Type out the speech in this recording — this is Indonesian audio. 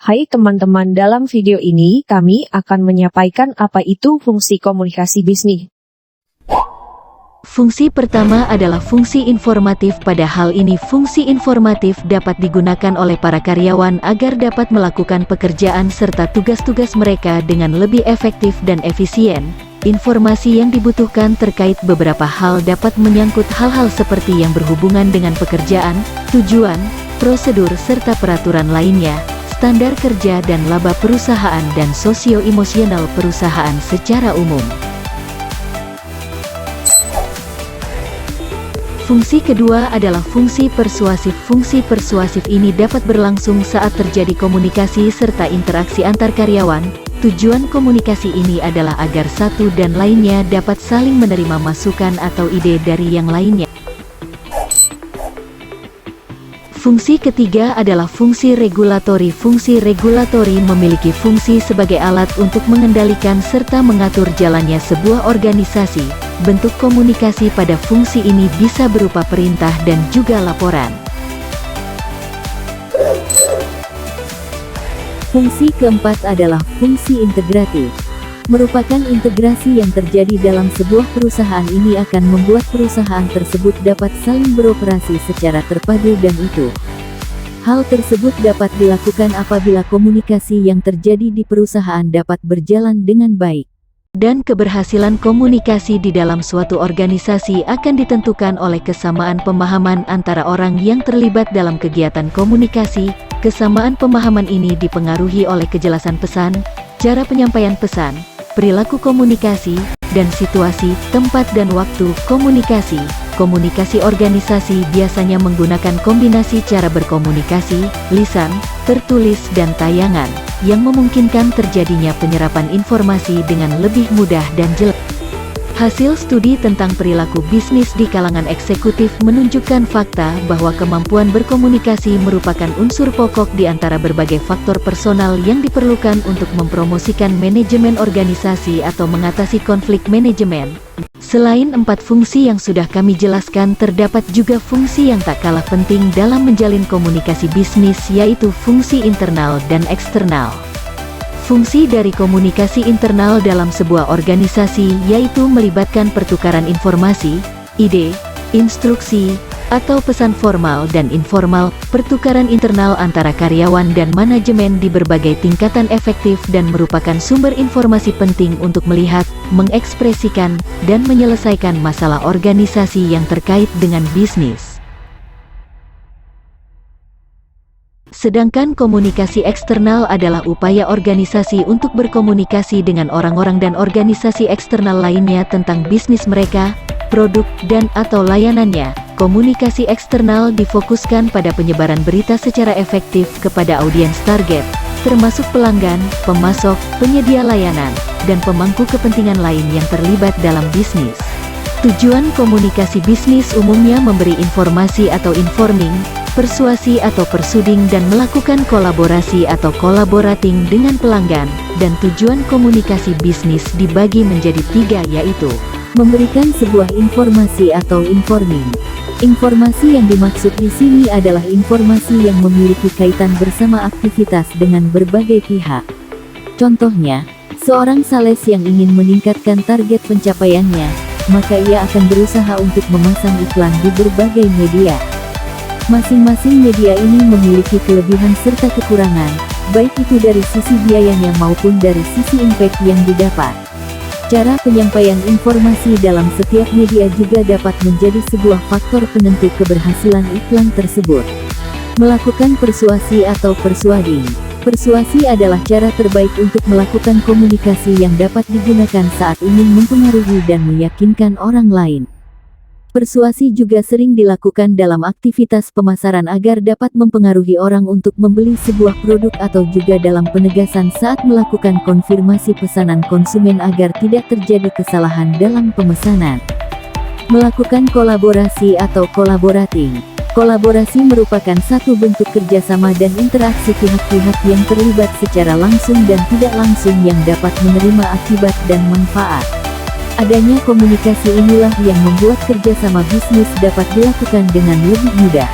Hai teman-teman, dalam video ini kami akan menyampaikan apa itu fungsi komunikasi bisnis. Fungsi pertama adalah fungsi informatif. Pada hal ini fungsi informatif dapat digunakan oleh para karyawan agar dapat melakukan pekerjaan serta tugas-tugas mereka dengan lebih efektif dan efisien. Informasi yang dibutuhkan terkait beberapa hal dapat menyangkut hal-hal seperti yang berhubungan dengan pekerjaan, tujuan, prosedur serta peraturan lainnya, standar kerja dan laba perusahaan dan sosio-emosional perusahaan secara umum. Fungsi kedua adalah fungsi persuasif. Fungsi persuasif ini dapat berlangsung saat terjadi komunikasi serta interaksi antar karyawan. Tujuan komunikasi ini adalah agar satu dan lainnya dapat saling menerima masukan atau ide dari yang lainnya. Fungsi ketiga adalah fungsi regulatori. Fungsi regulatori memiliki fungsi sebagai alat untuk mengendalikan serta mengatur jalannya sebuah organisasi. Bentuk komunikasi pada fungsi ini bisa berupa perintah dan juga laporan. Fungsi keempat adalah fungsi integratif. Merupakan integrasi yang terjadi dalam sebuah perusahaan. Ini akan membuat perusahaan tersebut dapat saling beroperasi secara terpadu dan utuh. Hal tersebut dapat dilakukan apabila komunikasi yang terjadi di perusahaan dapat berjalan dengan baik. Dan keberhasilan komunikasi di dalam suatu organisasi akan ditentukan oleh kesamaan pemahaman antara orang yang terlibat dalam kegiatan komunikasi. Kesamaan pemahaman ini dipengaruhi oleh kejelasan pesan, cara penyampaian pesan, perilaku komunikasi, dan situasi, tempat dan waktu komunikasi. Komunikasi organisasi biasanya menggunakan kombinasi cara berkomunikasi, lisan, tertulis dan tayangan, yang memungkinkan terjadinya penyerapan informasi dengan lebih mudah dan jelas. Hasil studi tentang perilaku bisnis di kalangan eksekutif menunjukkan fakta bahwa kemampuan berkomunikasi merupakan unsur pokok di antara berbagai faktor personal yang diperlukan untuk mempromosikan manajemen organisasi atau mengatasi konflik manajemen. Selain 4 fungsi yang sudah kami jelaskan, terdapat juga fungsi yang tak kalah penting dalam menjalin komunikasi bisnis, yaitu fungsi internal dan eksternal. Fungsi dari komunikasi internal dalam sebuah organisasi yaitu melibatkan pertukaran informasi, ide, instruksi, atau pesan formal dan informal. Pertukaran internal antara karyawan dan manajemen di berbagai tingkatan efektif dan merupakan sumber informasi penting untuk melihat, mengekspresikan, dan menyelesaikan masalah organisasi yang terkait dengan bisnis. Sedangkan komunikasi eksternal adalah upaya organisasi untuk berkomunikasi dengan orang-orang dan organisasi eksternal lainnya tentang bisnis mereka, produk, dan/atau layanannya. Komunikasi eksternal difokuskan pada penyebaran berita secara efektif kepada audiens target, termasuk pelanggan, pemasok, penyedia layanan, dan pemangku kepentingan lain yang terlibat dalam bisnis. Tujuan komunikasi bisnis umumnya memberi informasi atau informing, persuasi atau persuading, dan melakukan kolaborasi atau collaborating dengan pelanggan. Dan tujuan komunikasi bisnis dibagi menjadi 3, yaitu memberikan sebuah informasi atau informing. Informasi yang dimaksud di sini adalah informasi yang memiliki kaitan bersama aktivitas dengan berbagai pihak. Contohnya, seorang sales yang ingin meningkatkan target pencapaiannya, maka ia akan berusaha untuk memasang iklan di berbagai media. Masing-masing media ini memiliki kelebihan serta kekurangan, baik itu dari sisi biayanya maupun dari sisi impact yang didapat. Cara penyampaian informasi dalam setiap media juga dapat menjadi sebuah faktor penentu keberhasilan iklan tersebut. Melakukan persuasi atau persuading. Persuasi adalah cara terbaik untuk melakukan komunikasi yang dapat digunakan saat ingin mempengaruhi dan meyakinkan orang lain. Persuasi juga sering dilakukan dalam aktivitas pemasaran agar dapat mempengaruhi orang untuk membeli sebuah produk atau juga dalam penegasan saat melakukan konfirmasi pesanan konsumen agar tidak terjadi kesalahan dalam pemesanan. Melakukan kolaborasi atau collaborating. Kolaborasi merupakan satu bentuk kerjasama dan interaksi pihak-pihak yang terlibat secara langsung dan tidak langsung yang dapat menerima akibat dan manfaat. Adanya komunikasi inilah yang membuat kerjasama bisnis dapat dilakukan dengan lebih mudah.